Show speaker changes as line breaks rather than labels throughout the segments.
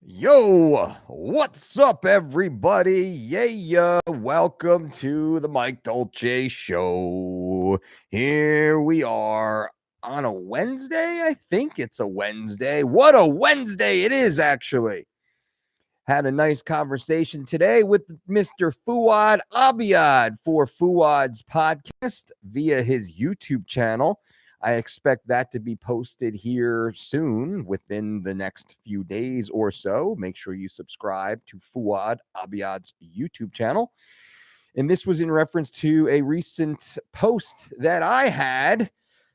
Yo, what's up, everybody? Yeah, welcome to the Mike Dolce Show. Here we are on a Wednesday. I think it's a Wednesday. What a Wednesday it is, actually. Had a nice conversation today with Mr. Fuad Abiyad for Fuad's podcast via his YouTube channel. I expect that to be posted here soon within the next few days or so. Make sure you subscribe to Fuad Abiyad's YouTube channel. And this was in reference to a recent post that I had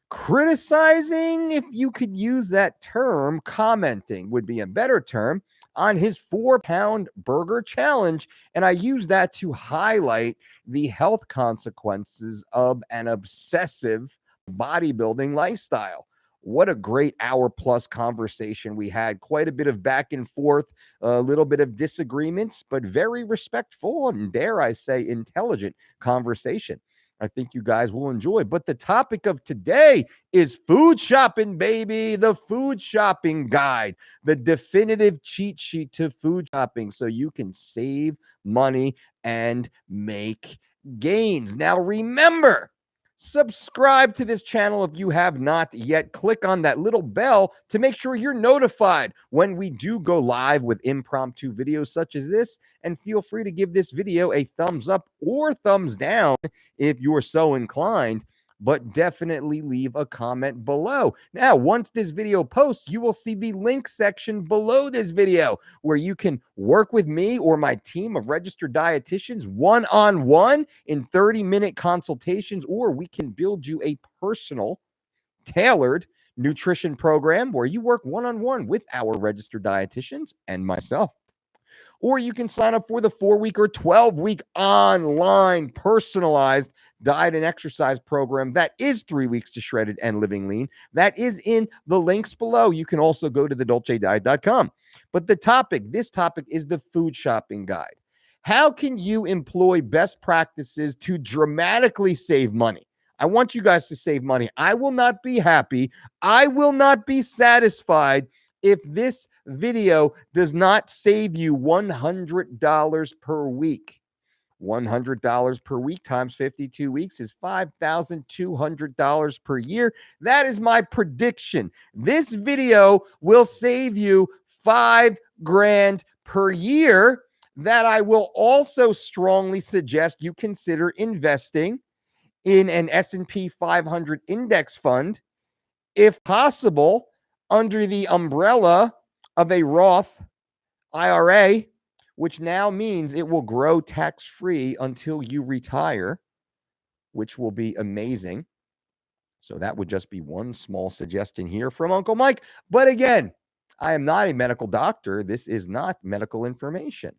criticizing, if you could use that term, commenting would be a better term, on his 4-pound burger challenge. And I use that to highlight the health consequences of an obsessive bodybuilding lifestyle. What a great hour plus conversation we had. Quite a bit of back and forth, a little bit of disagreements, but very respectful and, dare I say, intelligent conversation. I think you guys will enjoy. But the topic of today is food shopping, baby. The food shopping guide, the definitive cheat sheet to food shopping so you can save money and make gains. Now, remember, subscribe to this channel if you have not yet. Click on that little bell to make sure you're notified when we do go live with impromptu videos such as this. And feel free to give this video a thumbs up or thumbs down if you're so inclined, but definitely leave a comment below. Now, once this video posts, you will see the link section below this video where you can work with me or my team of registered dietitians one-on-one in 30-minute consultations, or we can build you a personal, tailored nutrition program where you work one-on-one with our registered dietitians and myself. Or you can sign up for the 4-week or 12-week online personalized diet and exercise program that is 3 weeks to shredded and living lean. That is in the links below. You can also go to thedolcediet.com. But this topic is the food shopping guide. How can you employ best practices to dramatically save money? I want you guys to save money. I will not be happy. I will not be satisfied if this video does not save you $100 per week. $100 per week times 52 weeks is $5,200 per year. That is my prediction. This video will save you $5,000 per year that I will also strongly suggest you consider investing in an S&P 500 index fund, if possible, under the umbrella of a Roth IRA, which now means it will grow tax-free until you retire, which will be amazing. So that would just be one small suggestion here from Uncle Mike. But again, I am not a medical doctor. This is not medical information.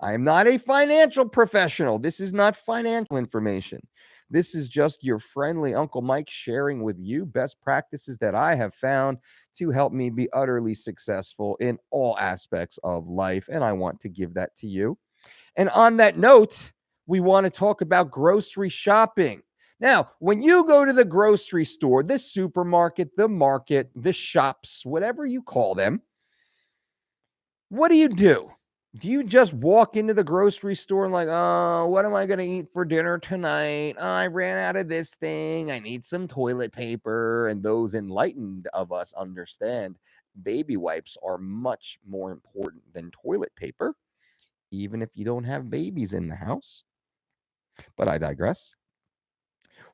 I am not a financial professional. This is not financial information. This is just your friendly Uncle Mike sharing with you best practices that I have found to help me be utterly successful in all aspects of life. And I want to give that to you. And on that note, we want to talk about grocery shopping. Now, when you go to the grocery store, the supermarket, the market, the shops, whatever you call them, what do? Do you just walk into the grocery store and like, oh, what am I going to eat for dinner tonight? Oh, I ran out of this thing. I need some toilet paper. And those enlightened of us understand baby wipes are much more important than toilet paper, even if you don't have babies in the house. But I digress.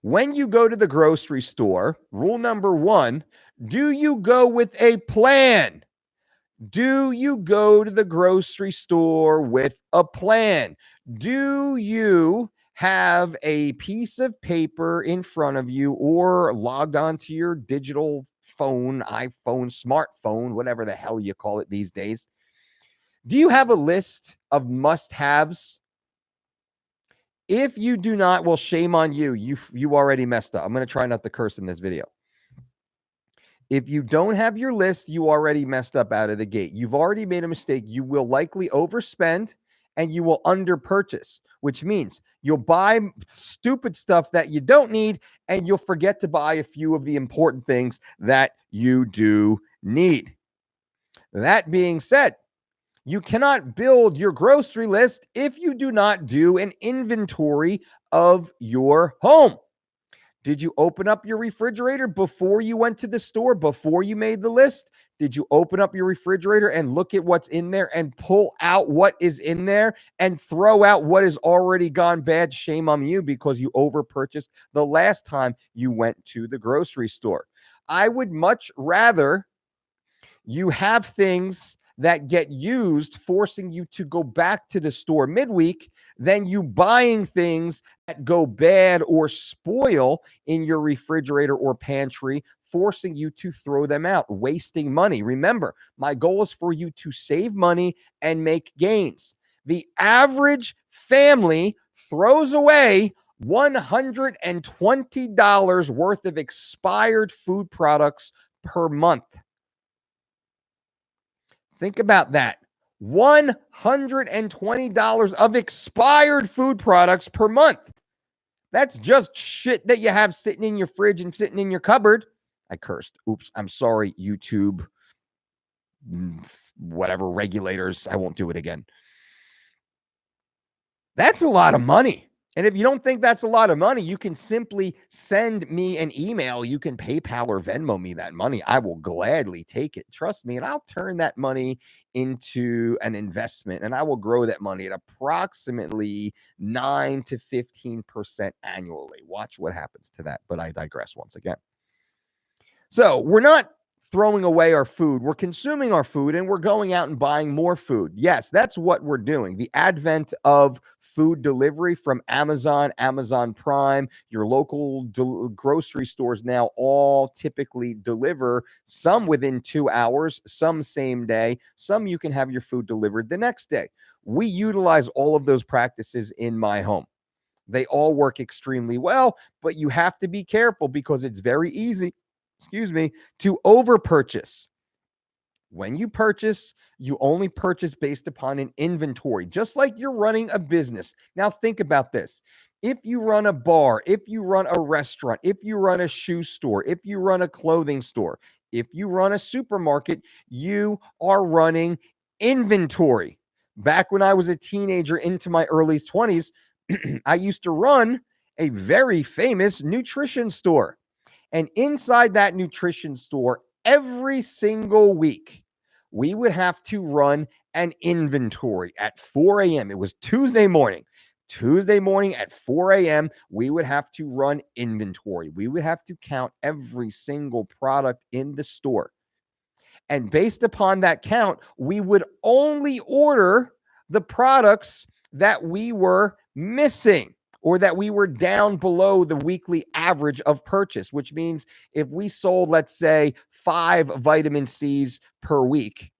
When you go to the grocery store, rule number 1, do you go with a plan? Do you go to the grocery store with a plan? Do you have a piece of paper in front of you or logged onto your digital phone, iPhone, smartphone, whatever the hell you call it these days? Do you have a list of must-haves? If you do not, well, shame on you. You already messed up. I'm going to try not to curse in this video. If you don't have your list, you already messed up out of the gate. You've already made a mistake. You will likely overspend and you will underpurchase, which means you'll buy stupid stuff that you don't need and you'll forget to buy a few of the important things that you do need. That being said, You cannot build your grocery list if you do not do an inventory of your home. Did you open up your refrigerator before you went to the store, before you made the list? Did you open up your refrigerator and look at what's in there and pull out what is in there and throw out what has already gone bad? Shame on you, because you overpurchased the last time you went to the grocery store. I would much rather you have things that get used, forcing you to go back to the store midweek, than you buying things that go bad or spoil in your refrigerator or pantry, forcing you to throw them out, wasting money. Remember, my goal is for you to save money and make gains. The average family throws away $120 worth of expired food products per month. Think about that. $120 of expired food products per month. That's just shit that you have sitting in your fridge and sitting in your cupboard. I cursed. Oops. I'm sorry, YouTube. Whatever regulators. I won't do it again. That's a lot of money. And if you don't think that's a lot of money, you can simply send me an email. You can PayPal or Venmo me that money. I will gladly take it. Trust me. And I'll turn that money into an investment, and I will grow that money at approximately 9 to 15% annually. Watch what happens to that. But I digress once again. So we're not throwing away our food. We're consuming our food, and we're going out and buying more food. Yes, that's what we're doing. The advent of food delivery from Amazon, Amazon Prime, your local grocery stores now all typically deliver, some within 2 hours, some same day, some you can have your food delivered the next day. We utilize all of those practices in my home. They all work extremely well, but you have to be careful because it's very easy to over purchase. When you purchase, you only purchase based upon an inventory, just like you're running a business. Now, think about this. If you run a bar, if you run a restaurant, if you run a shoe store, if you run a clothing store, if you run a supermarket, you are running inventory. Back when I was a teenager into my early 20s, I used to run a very famous nutrition store. And inside that nutrition store, every single week, we would have to run an inventory at 4 a.m. It was Tuesday morning. Tuesday morning at 4 a.m., we would have to run inventory. We would have to count every single product in the store. And based upon that count, we would only order the products that we were missing, or that we were down below the weekly average of purchase, which means if we sold, let's say, 5 vitamin C's per week,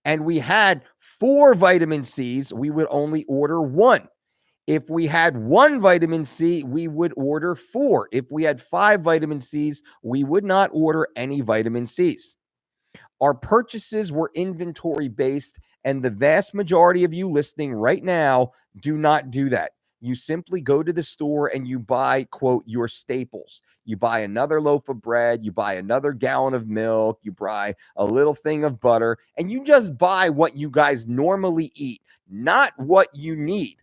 and we had 4 vitamin C's, we would only order 1. If we had 1 vitamin C, we would order 4. If we had 5 vitamin C's, we would not order any vitamin C's. Our purchases were inventory based, and the vast majority of you listening right now do not do that. You simply go to the store and you buy, quote, your staples. You buy another loaf of bread, you buy another gallon of milk, you buy a little thing of butter, and you just buy what you guys normally eat, not what you need.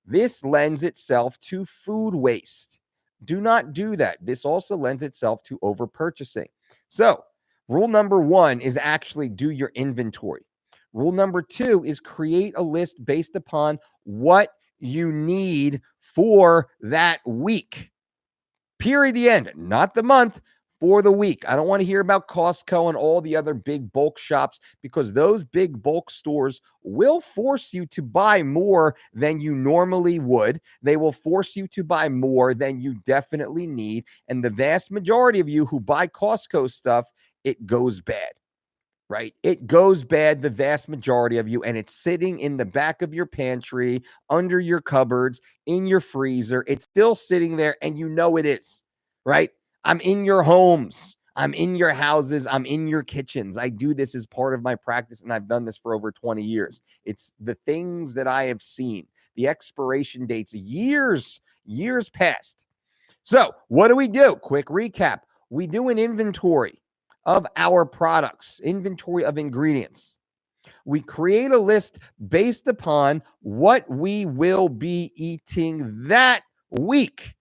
This lends itself to food waste. Do not do that. This also lends itself to over purchasing. So, rule number 1 is actually do your inventory. Rule number 2 is create a list based upon what you need for that week. Period. The end. Not the month, for the week. I don't want to hear about Costco and all the other big bulk shops, because those big bulk stores will force you to buy more than you normally would. They will force you to buy more than you definitely need. And the vast majority of you who buy Costco stuff, it goes bad. Right? It goes bad, the vast majority of you, and it's sitting in the back of your pantry, under your cupboards, in your freezer. It's still sitting there, and you know it is, right? I'm in your homes. I'm in your houses. I'm in your kitchens. I do this as part of my practice, and I've done this for over 20 years. It's the things that I have seen, the expiration dates, years past. So what do? Quick recap. We do an inventory of our products, inventory of ingredients. We create a list based upon what we will be eating that week.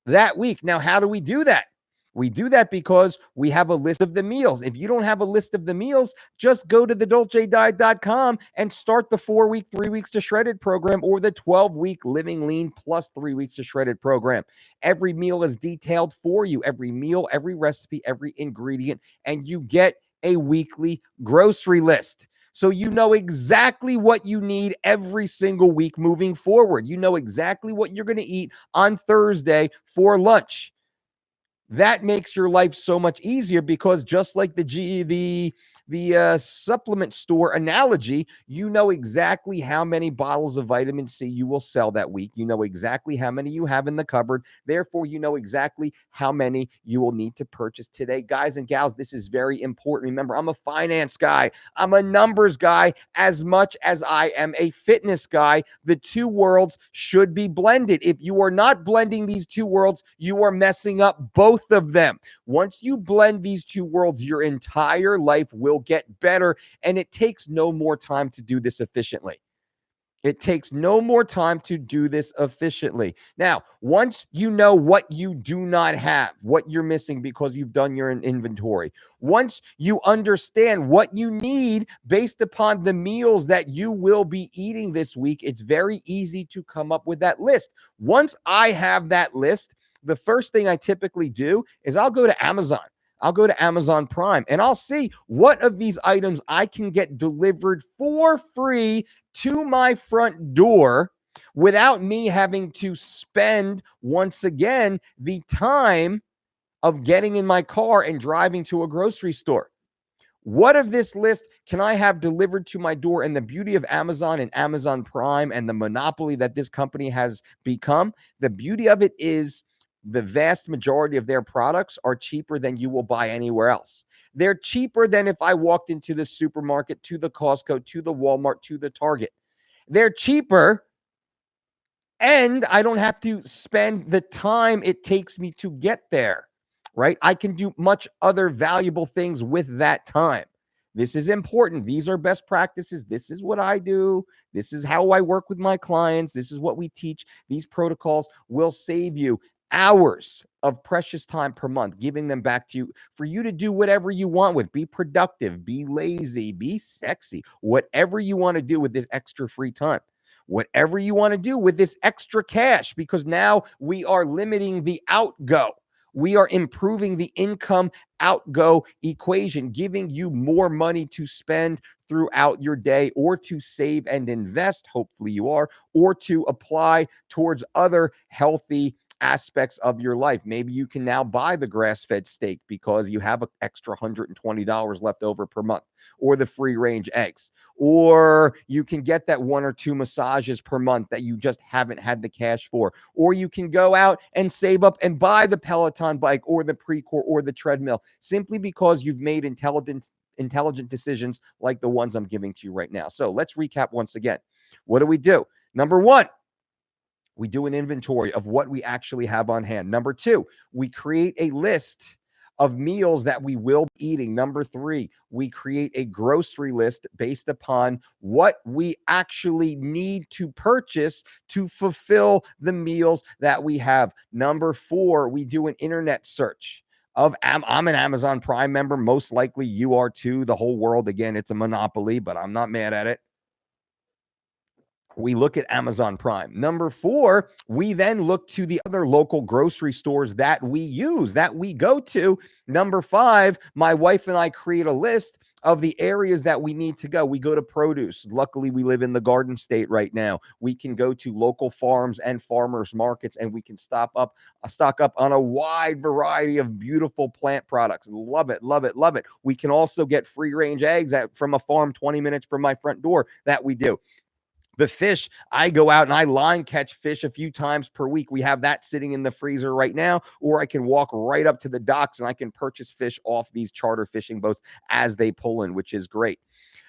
Now, how do we do that? We do that because we have a list of the meals. If you don't have a list of the meals, just go to thedolcediet.com and start the 4-week, 3 weeks to shredded program or the 12-week living lean plus 3 weeks to shredded program. Every meal is detailed for you, every meal, every recipe, every ingredient, and you get a weekly grocery list. So you know exactly what you need every single week moving forward. You know exactly what you're going to eat on Thursday for lunch. That makes your life so much easier because just like the supplement store analogy, you know exactly how many bottles of vitamin C you will sell that week. You know exactly how many you have in the cupboard. Therefore, you know exactly how many you will need to purchase today. Guys and gals, this is very important. Remember, I'm a finance guy. I'm a numbers guy as much as I am a fitness guy. The two worlds should be blended. If you are not blending these two worlds, you are messing up both of them. Once you blend these two worlds, your entire life will get better, and it takes no more time to do this efficiently. It takes no more time to do this efficiently. Now, once you know what you do not have, what you're missing because you've done your inventory, once you understand what you need based upon the meals that you will be eating this week, it's very easy to come up with that list. Once I have that list, the first thing I typically do is I'll go to Amazon. I'll go to Amazon Prime and I'll see what of these items I can get delivered for free to my front door without me having to spend, once again, the time of getting in my car and driving to a grocery store. What of this list can I have delivered to my door? And the beauty of Amazon and Amazon Prime and the monopoly that this company has become, the beauty of it is the vast majority of their products are cheaper than you will buy anywhere else. They're cheaper than if I walked into the supermarket, to the Costco, to the Walmart, to the Target. They're cheaper, and I don't have to spend the time it takes me to get there, right? I can do much other valuable things with that time. This is important. These are best practices. This is what I do. This is how I work with my clients. This is what we teach. These protocols will save you hours of precious time per month, giving them back to you for you to do whatever you want with. Be productive, be lazy, be sexy, whatever you want to do with this extra free time. Whatever you want to do with this extra cash, because now we are limiting the outgo. We are improving the income outgo equation, giving you more money to spend throughout your day or to save and invest. Hopefully you are, or to apply towards other healthy aspects of your life. Maybe you can now buy the grass-fed steak because you have an extra $120 left over per month, or the free-range eggs, or you can get that 1 or 2 massages per month that you just haven't had the cash for, or you can go out and save up and buy the Peloton bike or the Precor or the treadmill simply because you've made intelligent decisions like the ones I'm giving to you right now. So let's recap once again. What do? Number 1, we do an inventory of what we actually have on hand. Number 2, we create a list of meals that we will be eating. Number 3, we create a grocery list based upon what we actually need to purchase to fulfill the meals that we have. Number 4, we do an internet search. I'm an Amazon Prime member. Most likely you are too. The whole world, again, it's a monopoly, but I'm not mad at it. We look at Amazon Prime. Number 4, we then look to the other local grocery stores that we use, that we go to. Number 5, my wife and I create a list of the areas that we need to go. We go to produce. Luckily, we live in the Garden State right now. We can go to local farms and farmers markets, and we can stock up on a wide variety of beautiful plant products. Love it, love it, love it. We can also get free-range eggs from a farm 20 minutes from my front door. That we do. The fish, I go out and I line catch fish a few times per week. We have that sitting in the freezer right now, or I can walk right up to the docks and I can purchase fish off these charter fishing boats as they pull in, which is great.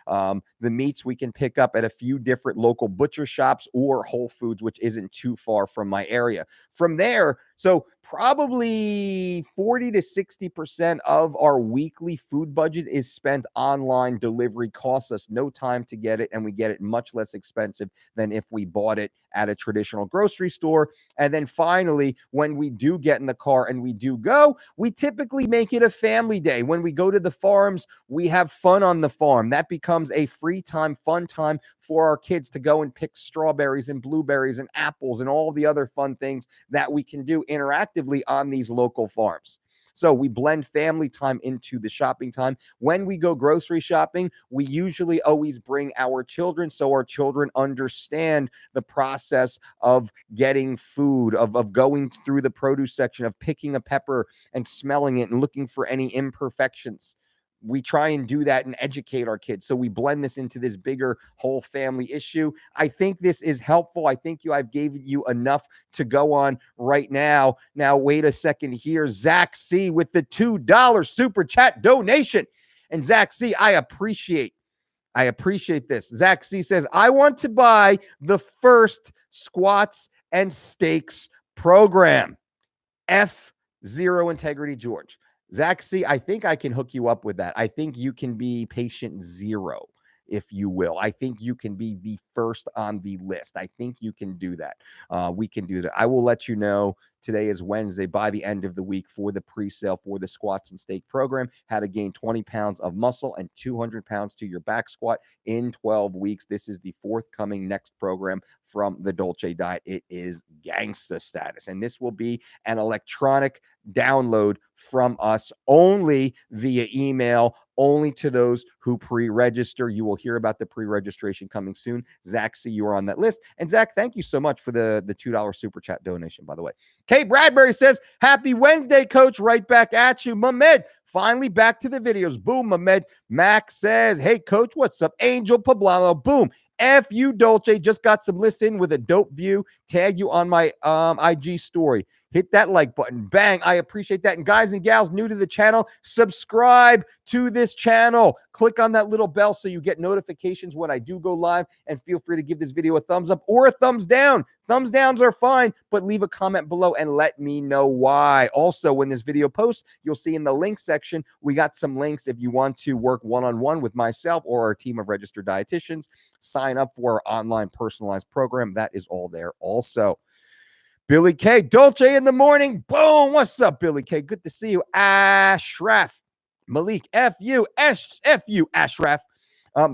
The meats we can pick up at a few different local butcher shops or Whole Foods, which isn't too far from my area. From there, So probably 40 to 60% of our weekly food budget is spent online. Delivery costs us no time to get it, and we get it much less expensive than if we bought it at a traditional grocery store. And then finally, when we do get in the car and we do go, we typically make it a family day. When we go to the farms, we have fun on the farm. That becomes a free time, fun time for our kids to go and pick strawberries and blueberries and apples and all the other fun things that we can do interactively on these local farms. So we blend family time into the shopping time. When we go grocery shopping, we usually always bring our children so our children understand the process of getting food, of going through the produce section, of picking a pepper and smelling it and looking for any imperfections. We try and do that and educate our kids. So we blend this into this bigger whole family issue. I think this is helpful. I think I've given you enough to go on right now. Now, wait a second here. Zach C with the $2 super chat donation. And Zach C, I appreciate this. Zach C says, I want to buy the first squats and steaks program. F Zero Integrity George. Zach C, I think I can hook you up with that. I think you can be patient zero, if you will. I think you can be the first on the list. I think you can do that. We can do that. I will let you know. Today is Wednesday. By the end of the week for the pre-sale for the squats and steak program, how to gain 20 pounds of muscle and 200 pounds to your back squat in 12 weeks. This is the forthcoming next program from the Dolce diet. It is gangsta status, and this will be an electronic download from us only via email, only to those who pre-register. You will hear about the pre-registration coming soon. Zach, see you are on that list. And Zach, thank you so much for the $2 super chat donation, by the way. Kay Bradbury says, happy Wednesday, coach. Right back at you. Mehmed, finally back to the videos. Boom, Mehmed. Max says, hey, coach, what's up? Angel Poblano. Boom. F you, Dolce. Just got some listen with a dope view. Tag you on my IG story. Hit that like button. Bang. I appreciate that. And guys and gals new to the channel, subscribe to this channel. Click on that little bell so you get notifications when I do go live. And feel free to give this video a thumbs up or a thumbs down. Thumbs downs are fine, but leave a comment below and let me know why. Also, when this video posts, you'll see in the link section, we got some links if you want to work one-on-one with myself or our team of registered dietitians. Sign up for our online personalized program. That is all there also. Billy K, Dolce in the morning. Boom. What's up, Billy K? Good to see you. Ashraf. Malik, F-U, Ashraf.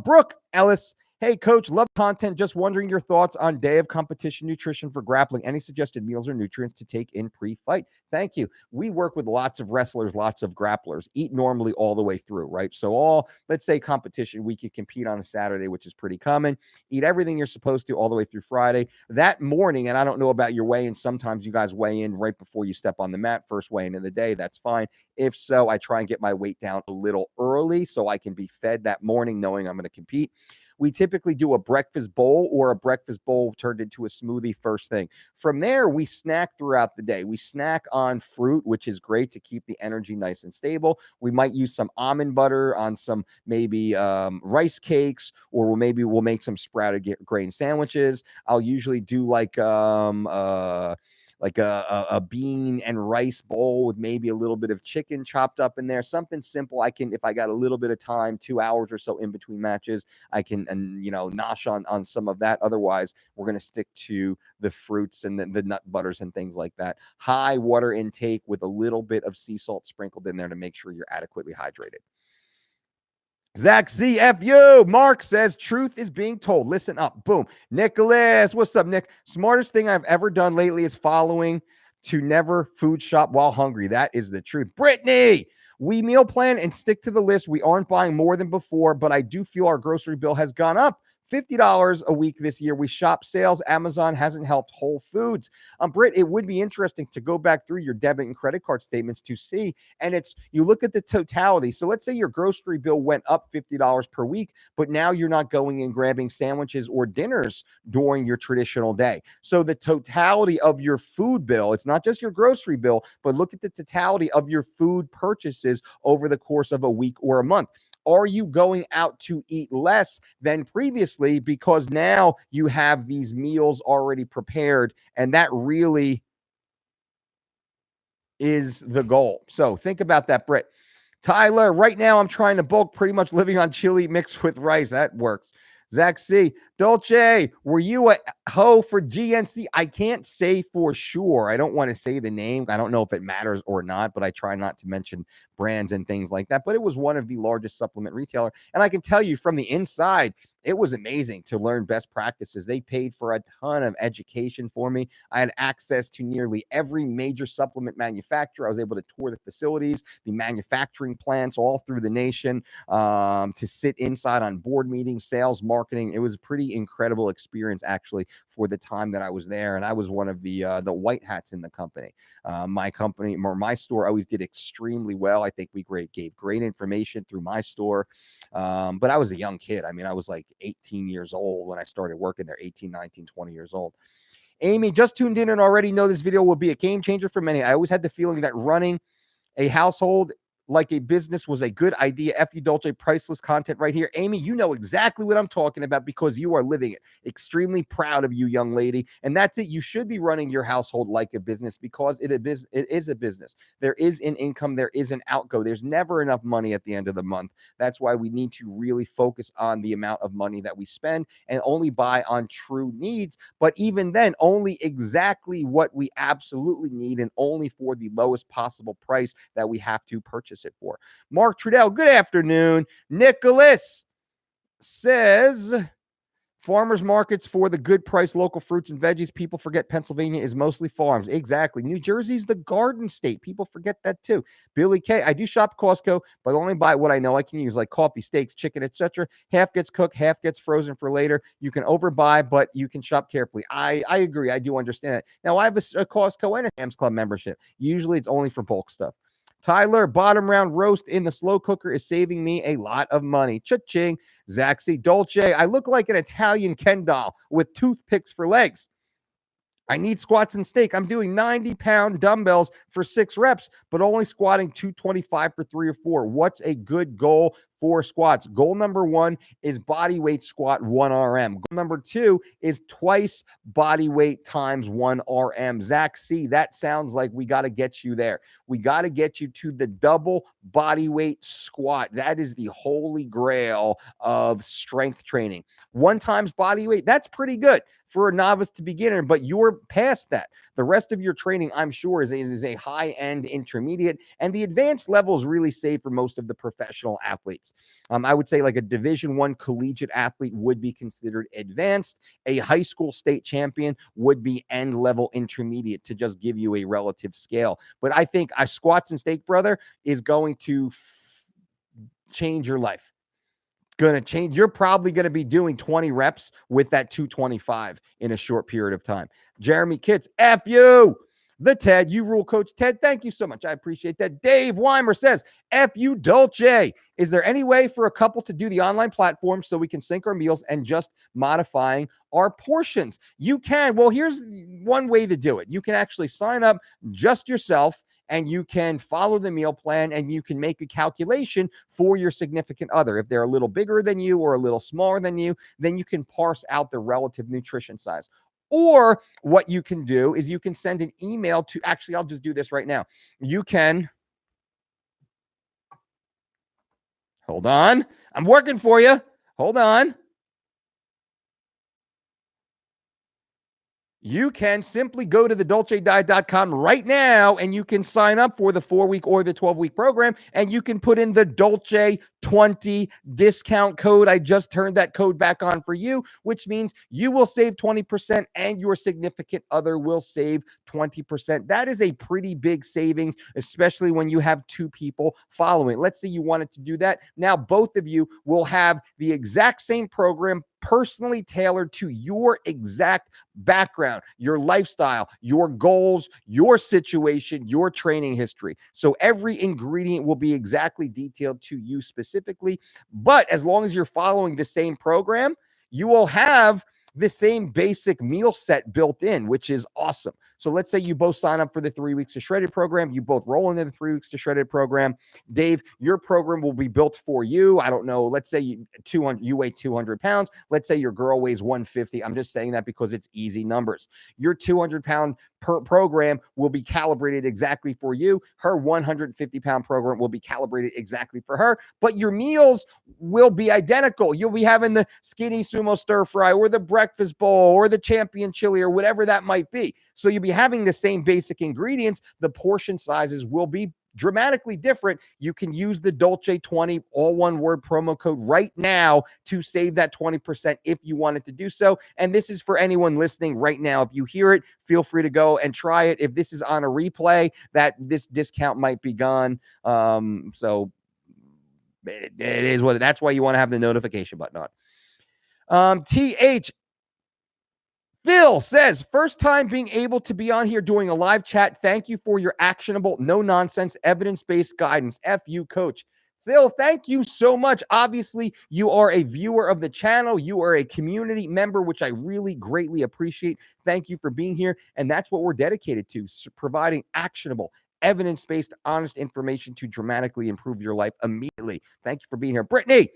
Brooke Ellis. Hey, coach, love content. Just wondering your thoughts on day of competition nutrition for grappling. Any suggested meals or nutrients to take in pre-fight? Thank you. We work with lots of wrestlers, lots of grapplers, eat normally all the way through, right? So let's say competition week, you compete on a Saturday, which is pretty common. Eat everything you're supposed to all the way through Friday. That morning, and I don't know about your weigh-in, sometimes you guys weigh in right before you step on the mat, first weigh-in of the day. That's fine. If so, I try and get my weight down a little early so I can be fed that morning knowing I'm going to compete. We typically do a breakfast bowl or a breakfast bowl turned into a smoothie first thing. From there, we snack throughout the day. We snack on fruit, which is great to keep the energy nice and stable. We might use some almond butter on some maybe rice cakes, or we'll make some sprouted grain sandwiches. I'll usually do like a bean and rice bowl with maybe a little bit of chicken chopped up in there, something simple. If I got a little bit of time, 2 hours or so in between matches, I can, nosh on some of that. Otherwise, we're going to stick to the fruits and the nut butters and things like that. High water intake with a little bit of sea salt sprinkled in there to make sure you're adequately hydrated. Zach CFU. Mark says, truth is being told. Listen up. Boom. Nicholas. What's up, Nick? Smartest thing I've ever done lately is following to never food shop while hungry. That is the truth. Brittany. We meal plan and stick to the list. We aren't buying more than before, but I do feel our grocery bill has gone up $50 a week this year. We shop sales. Amazon hasn't helped Whole Foods. Britt, it would be interesting to go back through your debit and credit card statements to see, and you look at the totality. So let's say your grocery bill went up $50 per week, but now you're not going and grabbing sandwiches or dinners during your traditional day. So the totality of your food bill, it's not just your grocery bill, but look at the totality of your food purchases over the course of a week or a month. Are you going out to eat less than previously because now you have these meals already prepared? And that really is the goal. So think about that, Britt. Tyler, right now I'm trying to bulk, pretty much living on chili mixed with rice. That works. Zach C. Dolce, were you a hoe for GNC? I can't say for sure. I don't want to say the name. I don't know if it matters or not, but I try not to mention brands and things like that. But it was one of the largest supplement retailer. And I can tell you from the inside, it was amazing to learn best practices. They paid for a ton of education for me. I had access to nearly every major supplement manufacturer. I was able to tour the facilities, the manufacturing plants all through the nation, to sit inside on board meetings, sales, marketing. It was a pretty incredible experience, actually, for the time that I was there. And I was one of the white hats in the company. My company, or my store, always did extremely well. I think we gave great information through my store. But I was a young kid. I mean, I was like 18 years old when I started working there, 18, 19, 20 years old. Amy, just tuned in and already know this video will be a game changer for many. I always had the feeling that running a household like a business was a good idea. F you, Dolce, priceless content right here. Amy, you know exactly what I'm talking about because you are living it. Extremely proud of you, young lady. And that's it. You should be running your household like a business because it is a business. There is an income. There is an outgo. There's never enough money at the end of the month. That's why we need to really focus on the amount of money that we spend and only buy on true needs. But even then, only exactly what we absolutely need and only for the lowest possible price that we have to purchase it for. Mark Trudell, good afternoon. Nicholas says farmers markets for the good price local fruits and veggies. People forget Pennsylvania is mostly farms. Exactly. New Jersey's the garden state. People forget that too. Billy K, I do shop Costco, but only buy what I know I can use, like coffee, steaks, chicken, etc. Half gets cooked, half gets frozen for later. You can overbuy, but you can shop carefully. I agree. I do understand that. Now, I have a Costco and a Sam's Club membership. Usually it's only for bulk stuff. Tyler, bottom round roast in the slow cooker is saving me a lot of money. Cha-ching. Zaxi Dolce, I look like an Italian Ken doll with toothpicks for legs. I need squats and steak. I'm doing 90-pound dumbbells for 6 reps, but only squatting 225 for 3 or 4. What's a good goal for squats? Goal number 1 is body weight squat 1 RM. Goal number 2 is twice body weight times 1 RM. Zach C, that sounds like we got to get you there. We got to get you to the double body weight squat. That is the holy grail of strength training. 1 times body weight, that's pretty good for a novice to beginner, but you're past that. The rest of your training, I'm sure, is a high-end intermediate, and the advanced level is really safe for most of the professional athletes. I would say like a Division I collegiate athlete would be considered advanced. A high school state champion would be end-level intermediate, to just give you a relative scale. But I think a squats and steak, brother, is going to change your life. Going to change. You're probably going to be doing 20 reps with that 225 in a short period of time. Jeremy Kitts, F you. The Ted, you rule, Coach Ted. Thank you so much. I appreciate that. Dave Weimer says, F you, Dolce. Is there any way for a couple to do the online platform so we can sync our meals and just modifying our portions? You can. Well, here's one way to do it. You can actually sign up just yourself, and you can follow the meal plan, and you can make a calculation for your significant other. If they're a little bigger than you or a little smaller than you, then you can parse out the relative nutrition size. Or what you can do is you can send an email to, actually, I'll just do this right now. You can, hold on. I'm working for you. Hold on. You can simply go to thedolcediet.com right now, and you can sign up for the 4-week or the 12-week program, and you can put in the Dolce 20 discount code. I just turned that code back on for you, which means you will save 20% and your significant other will save 20%. That is a pretty big savings, especially when you have 2 people following. Let's say you wanted to do that. Now both of you will have the exact same program, personally tailored to your exact background, your lifestyle, your goals, your situation, your training history. So every ingredient will be exactly detailed to you specifically. But as long as you're following the same program, you will have the same basic meal set built in, which is awesome. So let's say you both sign up for the 3 weeks of shredded program. You both roll into the 3 weeks to shredded program. Dave, your program will be built for you. I don't know. Let's say you weigh 200 pounds. Let's say your girl weighs 150. I'm just saying that because it's easy numbers. Your 200-pound per program will be calibrated exactly for you. Her 150-pound program will be calibrated exactly for her, but your meals will be identical. You'll be having the skinny sumo stir fry or the breakfast bowl or the champion chili or whatever that might be. So you'll be having the same basic ingredients. The portion sizes will be dramatically different. You can use the Dolce 20 all one word promo code right now to save that 20% if you wanted to do so. And this is for anyone listening right now. If you hear it, feel free to go and try it. If this is on a replay, this discount might be gone. So it is what that's why you want to have the notification button on. TH Phil says, first time being able to be on here doing a live chat. Thank you for your actionable, no nonsense, evidence-based guidance. F you, coach. Phil, thank you so much. Obviously, you are a viewer of the channel. You are a community member, which I really greatly appreciate. Thank you for being here. And that's what we're dedicated to, providing actionable, evidence-based, honest information to dramatically improve your life immediately. Thank you for being here. Brittany,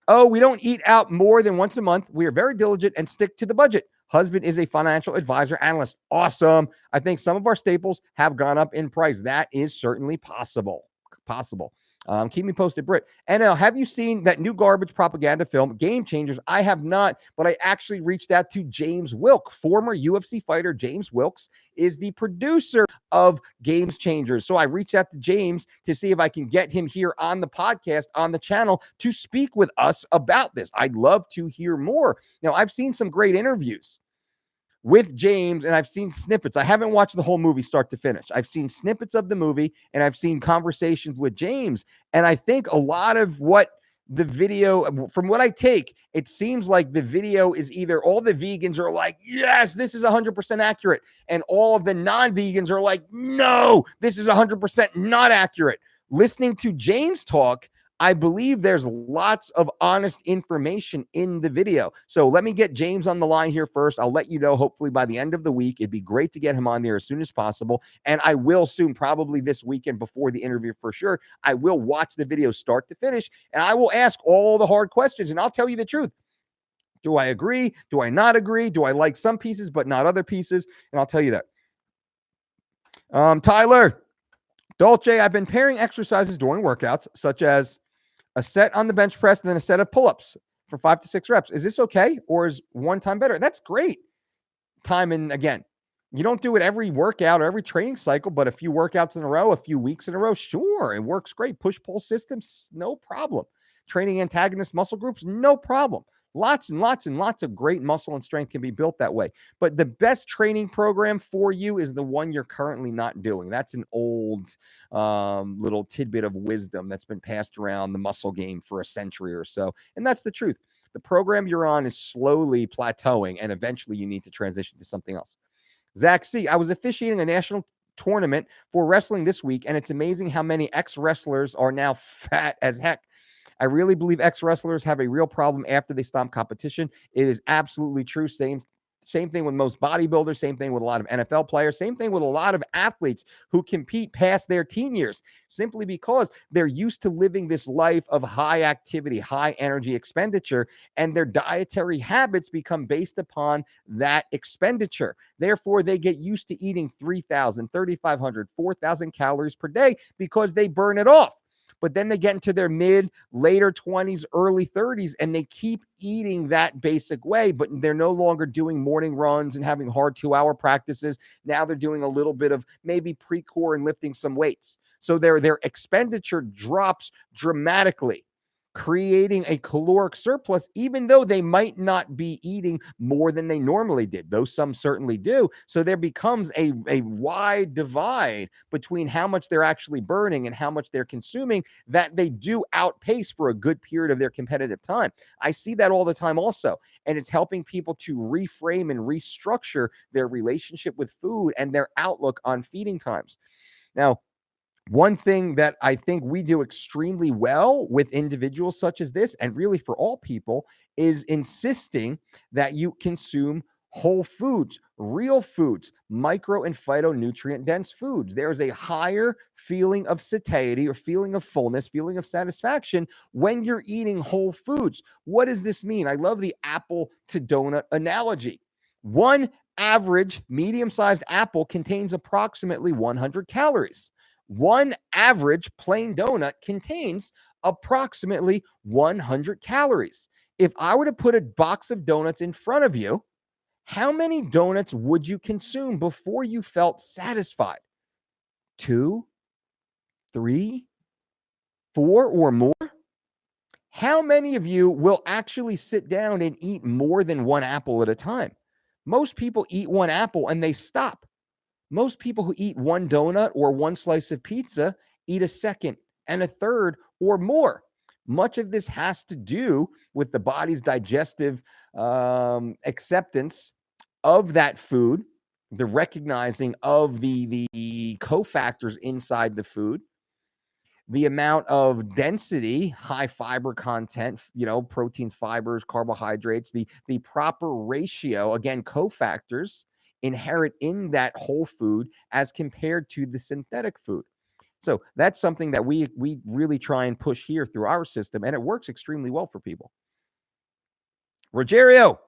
oh, we don't eat out more than once a month. We are very diligent and stick to the budget. Husband is a financial advisor analyst. Awesome. I think some of our staples have gone up in price. That is certainly possible. Keep me posted, Britt. NL, have you seen that new garbage propaganda film, Game Changers? I have not, but I actually reached out to James Wilk, former UFC fighter. James Wilkes is the producer of Game Changers. So I reached out to James to see if I can get him here on the podcast, on the channel, to speak with us about this. I'd love to hear more. Now, I've seen some great interviews with James, and I've seen snippets. I haven't watched the whole movie start to finish. I've seen snippets of the movie, and I've seen conversations with James. And I think a lot of what the video, from what I take, it seems like the video is either all the vegans are like, yes, this is 100% accurate, and all of the non-vegans are like, no, this is 100% not accurate. Listening to James talk, I believe there's lots of honest information in the video. So let me get James on the line here first. I'll let you know, hopefully by the end of the week. It'd be great to get him on there as soon as possible. And I will soon, probably this weekend before the interview for sure, I will watch the video start to finish, and I will ask all the hard questions, and I'll tell you the truth. Do I agree? Do I not agree? Do I like some pieces but not other pieces? And I'll tell you that. Tyler, Dolce, I've been pairing exercises during workouts, such as a set on the bench press and then a set of pull-ups for 5 to 6 reps. Is this okay, or is one time better? That's great. Time and again, you don't do it every workout or every training cycle, but a few workouts in a row, a few weeks in a row, sure, it works great. Push-pull systems, no problem. Training antagonist muscle groups, no problem. Lots and lots and lots of great muscle and strength can be built that way. But the best training program for you is the one you're currently not doing. That's an old little tidbit of wisdom that's been passed around the muscle game for a century or so. And that's the truth. The program you're on is slowly plateauing, and eventually you need to transition to something else. Zach C., I was officiating a national tournament for wrestling this week, and it's amazing how many ex-wrestlers are now fat as heck. I really believe ex-wrestlers have a real problem after they stop competition. It is absolutely true. Same thing with most bodybuilders, same thing with a lot of NFL players, same thing with a lot of athletes who compete past their teen years, simply because they're used to living this life of high activity, high energy expenditure, and their dietary habits become based upon that expenditure. Therefore, they get used to eating 3,000, 3,500, 4,000 calories per day because they burn it off. But then they get into their later 20s, early 30s, and they keep eating that basic way, but they're no longer doing morning runs and having hard 2-hour practices. Now they're doing a little bit of maybe pre-core and lifting some weights. So their expenditure drops dramatically, creating a caloric surplus, even though they might not be eating more than they normally did, though some certainly do. So there becomes a wide divide between how much they're actually burning and how much they're consuming, that they do outpace for a good period of their competitive time. I see that all the time also, and it's helping people to reframe and restructure their relationship with food and their outlook on feeding times. Now, one thing that I think we do extremely well with individuals such as this, and really for all people, is insisting that you consume whole foods, real foods, micro and phytonutrient dense foods. There's a higher feeling of satiety or feeling of fullness, feeling of satisfaction when you're eating whole foods. What does this mean? I love the apple to donut analogy. One average medium-sized apple contains approximately 100 calories. One average plain donut contains approximately 100 calories. If I were to put a box of donuts in front of you, how many donuts would you consume before you felt satisfied? 2, 3, 4, or more? How many of you will actually sit down and eat more than one apple at a time? Most people eat one apple and they stop. Most people who eat one donut or one slice of pizza eat a second and a third or more. Much of this has to do with the body's digestive acceptance of that food, the recognizing of the cofactors inside the food, the amount of density, high fiber content, proteins, fibers, carbohydrates, the proper ratio, again, cofactors inherent in that whole food as compared to the synthetic food. So that's something that we really try and push here through our system, and it works extremely well for people. Rodrigo,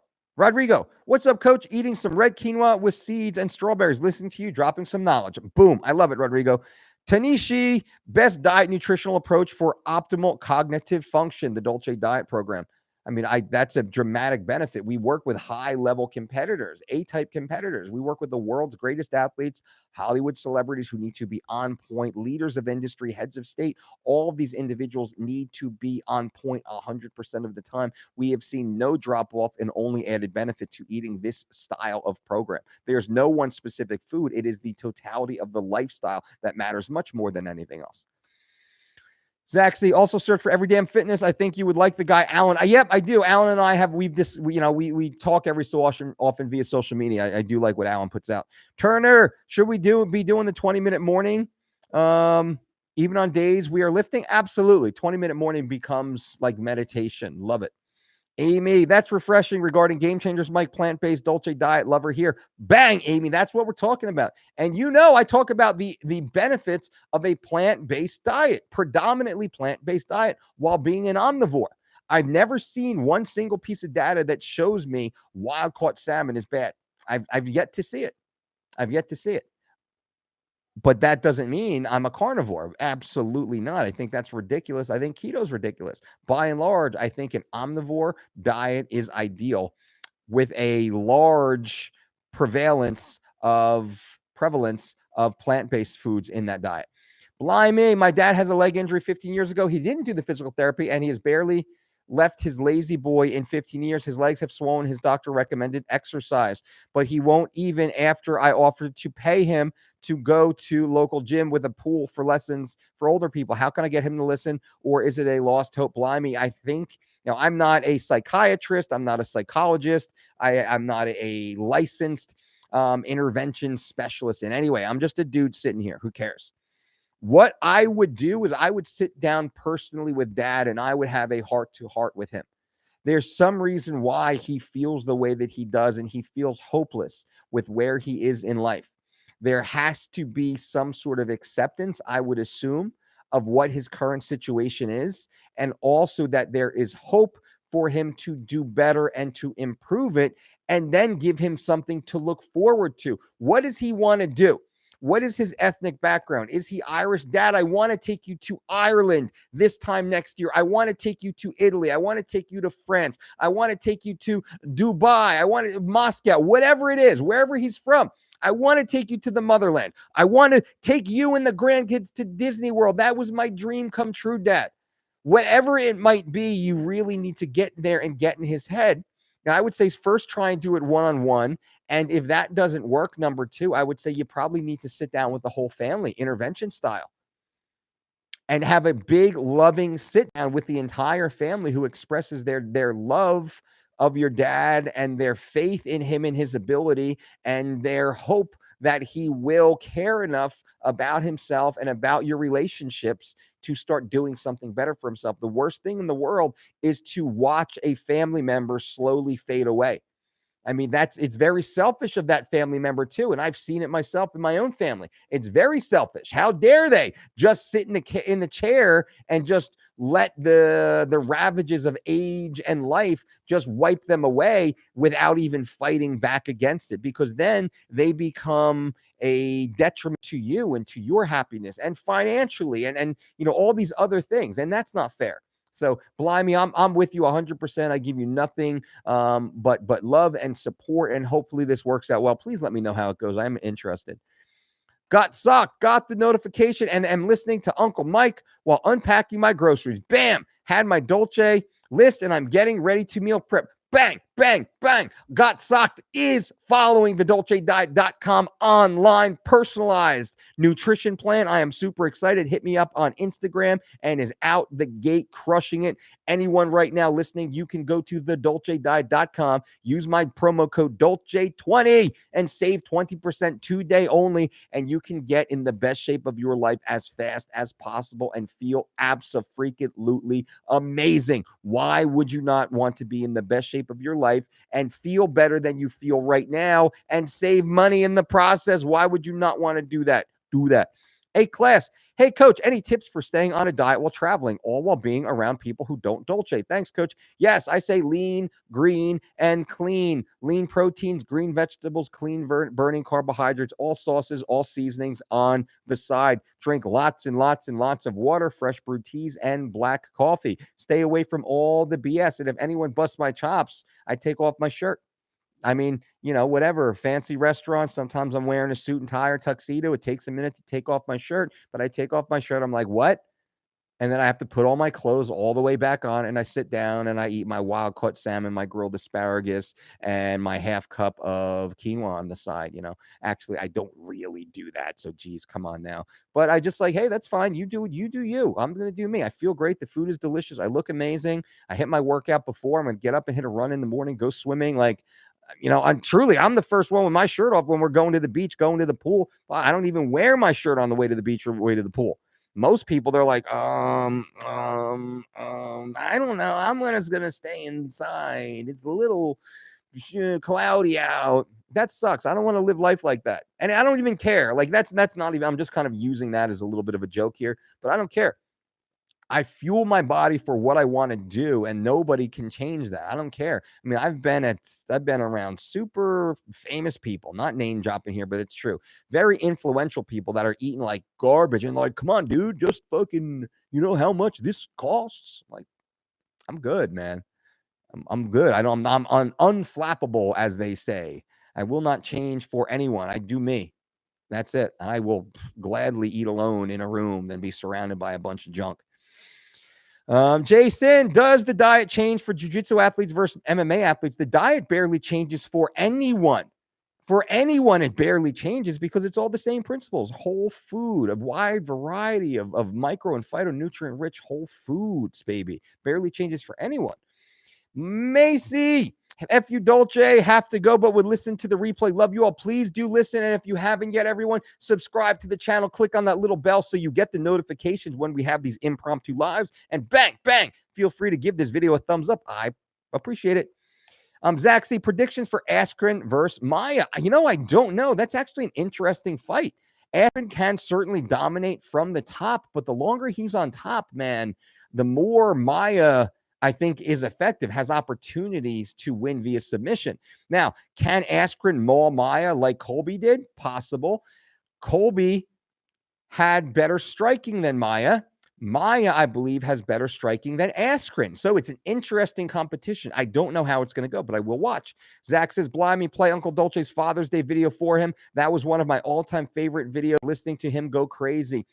what's up, coach? Eating some red quinoa with seeds and strawberries, listening to you, dropping some knowledge. Boom. I love it, Rodrigo. Tanishi, best diet nutritional approach for optimal cognitive function, the Dolce diet program. I mean, that's a dramatic benefit. We work with high-level competitors, A-type competitors. We work with the world's greatest athletes, Hollywood celebrities who need to be on point, leaders of industry, heads of state. All of these individuals need to be on point 100% of the time. We have seen no drop-off and only added benefit to eating this style of program. There's no one specific food. It is the totality of the lifestyle that matters much more than anything else. Zaxi, also search for Every Damn Fitness. I think you would like the guy, Alan. Yep, I do. Alan and I we talk every so often via social media. I do like what Alan puts out. Turner, should we be doing the 20-minute morning? Even on days we are lifting? Absolutely. 20-minute morning becomes like meditation. Love it. Amy, that's refreshing regarding Game Changers, Mike, plant-based Dolce diet lover here. Bang, Amy, that's what we're talking about. And I talk about the benefits of a plant-based diet, predominantly plant-based diet, while being an omnivore. I've never seen one single piece of data that shows me wild-caught salmon is bad. I've yet to see it. But that doesn't mean I'm a carnivore. Absolutely not. I think that's ridiculous. I think keto is ridiculous. By and large, I think an omnivore diet is ideal with a large prevalence of plant-based foods in that diet. Blimey, my dad has a leg injury 15 years ago. He didn't do the physical therapy, and he has barely left his lazy boy in 15 years. His legs have swollen. His doctor recommended exercise, but he won't even after I offered to pay him to go to local gym with a pool for lessons for older people. How can I get him to listen? Or is it a lost hope? Blimey, I think, I'm not a psychiatrist. I'm not a psychologist. I'm not a licensed intervention specialist in any way. I'm just a dude sitting here. Who cares? What I would do is I would sit down personally with dad and I would have a heart-to-heart with him. There's some reason why he feels the way that he does, and he feels hopeless with where he is in life. There has to be some sort of acceptance, I would assume, of what his current situation is, and also that there is hope for him to do better and to improve it, and then give him something to look forward to. What does he want to do? What is his ethnic background? Is he Irish? Dad, I want to take you to Ireland this time next year. I want to take you to Italy. I want to take you to France. I want to take you to Dubai. I want to Moscow, whatever it is, wherever he's from. I want to take you to the motherland. I want to take you and the grandkids to Disney World. That was my dream come true, Dad. Whatever it might be, you really need to get there and get in his head. Now, I would say first try and do it one-on-one. And if that doesn't work, number two, I would say you probably need to sit down with the whole family, intervention style, and have a big, loving sit down with the entire family who expresses their love of your dad and their faith in him and his ability and their hope that he will care enough about himself and about your relationships to start doing something better for himself. The worst thing in the world is to watch a family member slowly fade away. I mean, it's very selfish of that family member too. And I've seen it myself in my own family. It's very selfish. How dare they just sit in the chair and just let the ravages of age and life just wipe them away without even fighting back against it, because then they become a detriment to you and to your happiness and financially and all these other things. And that's not fair. So, blimey, I'm with you 100%. I give you nothing but love and support, and hopefully this works out well. Please let me know how it goes. I'm interested. Got socked, got the notification, and am listening to Uncle Mike while unpacking my groceries. Bam! Had my Dolce list, and I'm getting ready to meal prep. Bang, bang, bang. Got Socked is following the DolceDiet.com online personalized nutrition plan. I am super excited. Hit me up on Instagram and is out the gate crushing it. Anyone right now listening, you can go to the DolceDiet.com, use my promo code Dolce20 and save 20% today only, and you can get in the best shape of your life as fast as possible and feel abso-freaking-lutely amazing. Why would you not want to be in the best shape of your life and feel better than you feel right now and save money in the process? Why would you not want to do that? Do that. Hey, class. Hey, coach, any tips for staying on a diet while traveling, all while being around people who don't Dolce? Thanks, coach. Yes, I say lean, green, and clean. Lean proteins, green vegetables, clean burning carbohydrates, all sauces, all seasonings on the side. Drink lots and lots and lots of water, fresh brewed teas, and black coffee. Stay away from all the BS. And if anyone busts my chops, I take off my shirt. I mean, whatever, fancy restaurants, sometimes I'm wearing a suit and tie or tuxedo. It takes a minute to take off my shirt, but I take off my shirt. I'm like, what? And then I have to put all my clothes all the way back on, and I sit down and I eat my wild caught salmon, my grilled asparagus, and my half cup of quinoa on the side. Actually, I don't really do that. So, geez, come on now. But I just like, hey, that's fine. You do you. I'm going to do me. I feel great. The food is delicious. I look amazing. I hit my workout before. I'm going to get up and hit a run in the morning, go swimming. Like, I'm the first one with my shirt off when we're going to the beach, going to the pool. I don't even wear my shirt on the way to the beach or way to the pool. Most people, they're like, I don't know. I'm just gonna stay inside. It's a little cloudy out. That sucks. I don't want to live life like that. And I don't even care. Like that's not even, I'm just kind of using that as a little bit of a joke here, but I don't care. I fuel my body for what I want to do, and nobody can change that. I don't care. I mean, I've been around super famous people, not name dropping here, but it's true. Very influential people that are eating like garbage and like, come on, dude, just fucking, how much this costs? Like, I'm good, man. I'm good. I'm unflappable, as they say. I will not change for anyone. I do me. That's it. And I will gladly eat alone in a room than be surrounded by a bunch of junk. Jason, does the diet change for jiu-jitsu athletes versus MMA athletes? The diet barely changes for anyone. For anyone, it barely changes because it's all the same principles. Whole food, a wide variety of micro and phytonutrient-rich whole foods, baby. Barely changes for anyone. Macy, F you Dolce, have to go, but would listen to the replay. Love you all. Please do listen. And if you haven't yet, everyone, subscribe to the channel. Click on that little bell so you get the notifications when we have these impromptu lives. And bang, bang, feel free to give this video a thumbs up. I appreciate it. Zach, see predictions for Askren versus Maya. I don't know. That's actually an interesting fight. Askren can certainly dominate from the top, but the longer he's on top, man, the more Maya, I think, is effective, has opportunities to win via submission. Now, can Askren maul Maya like Colby did? Possible. Colby had better striking than Maya. Maya, I believe, has better striking than Askren. So it's an interesting competition. I don't know how it's going to go, but I will watch. Zach says, blimey, play Uncle Dolce's Father's Day video for him. That was one of my all-time favorite videos, listening to him go crazy.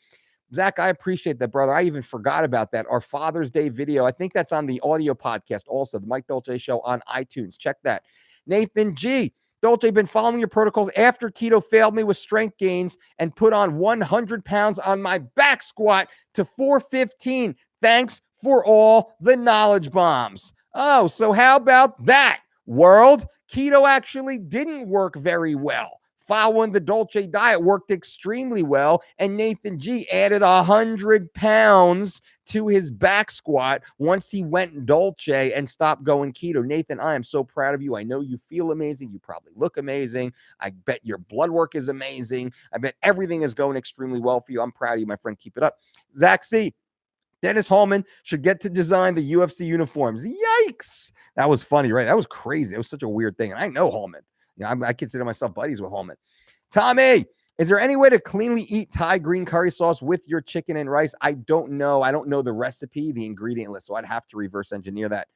Zach, I appreciate that, brother. I even forgot about that. Our Father's Day video, I think that's on the audio podcast also, the Mike Dolce Show on iTunes. Check that. Nathan G. Dolce, been following your protocols after keto failed me with strength gains and put on 100 pounds on my back squat to 415. Thanks for all the knowledge bombs. Oh, so how about that, world? Keto actually didn't work very well. following the Dolce diet worked extremely well, and Nathan G added 100 pounds to his back squat once he went Dolce and stopped going keto. Nathan, I am so proud of you. I know you feel amazing. You probably look amazing. I bet your blood work is amazing. I bet everything is going extremely well for you. I'm proud of you, my friend. Keep it up. Zach C. Dennis Hallman should get to design the UFC uniforms. Yikes. That was funny, right? That was crazy. It was such a weird thing. And I know Hallman. I consider myself buddies with Hallman. Tommy, is there any way to cleanly eat Thai green curry sauce with your chicken and rice? I don't know. I don't know the recipe, the ingredient list, so I'd have to reverse engineer that.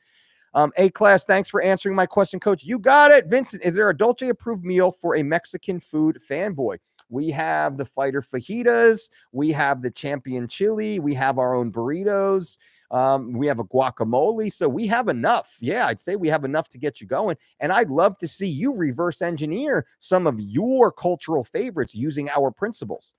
A-Class, thanks for answering my question, Coach. You got it. Vincent, is there a Dolce-approved meal for a Mexican food fanboy? We have the fighter fajitas. We have the champion chili. We have our own burritos. We have a guacamole. So we have enough. Yeah, I'd say we have enough to get you going. And I'd love to see you reverse engineer some of your cultural favorites using our principles.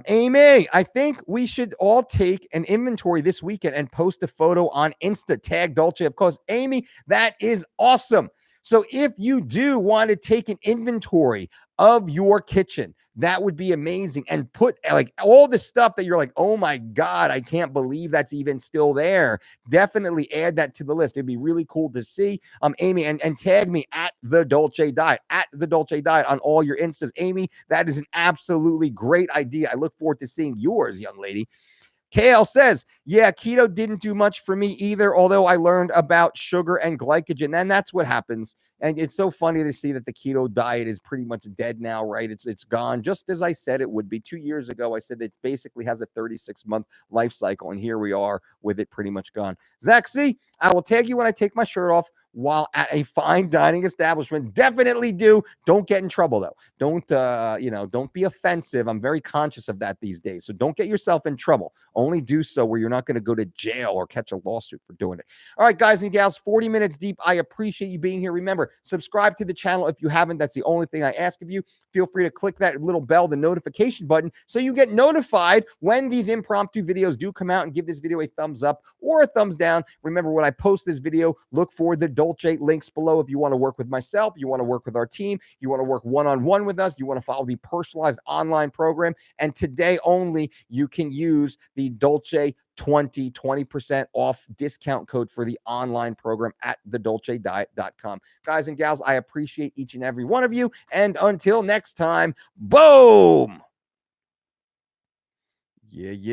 Amy, I think we should all take an inventory this weekend and post a photo on Insta. Tag Dolce, of course. Amy, that is awesome. So if you do want to take an inventory of your kitchen, that would be amazing. And put like all the stuff that you're like, oh my God, I can't believe that's even still there. Definitely add that to the list. It'd be really cool to see. Amy, and tag me at the Dolce Diet, on all your Instas. Amy, that is an absolutely great idea. I look forward to seeing yours, young lady. KL says, yeah, keto didn't do much for me either, although I learned about sugar and glycogen. And that's what happens. And it's so funny to see that the keto diet is pretty much dead now, right? It's gone, just as I said it would be. 2 years ago, I said it basically has a 36-month life cycle, and here we are with it pretty much gone. Zach C., I will tag you when I take my shirt off while at a fine dining establishment. Definitely do. Don't get in trouble, though. Don't be offensive. I'm very conscious of that these days. So don't get yourself in trouble. Only do so where you're not going to go to jail or catch a lawsuit for doing it. All right, guys and gals, 40 minutes deep. I appreciate you being here. Remember, subscribe to the channel if you haven't. That's the only thing I ask of you. Feel free to click that little bell, the notification button, so you get notified when these impromptu videos do come out, and give this video a thumbs up or a thumbs down. Remember, when I post this video, look for the Dolce links below if you want to work with myself, you want to work with our team, you want to work one-on-one with us, you want to follow the personalized online program. And today only, you can use the Dolce 20% off discount code for the online program at thedolcediet.com. Guys and gals, I appreciate each and every one of you. And until next time, boom. Yeah.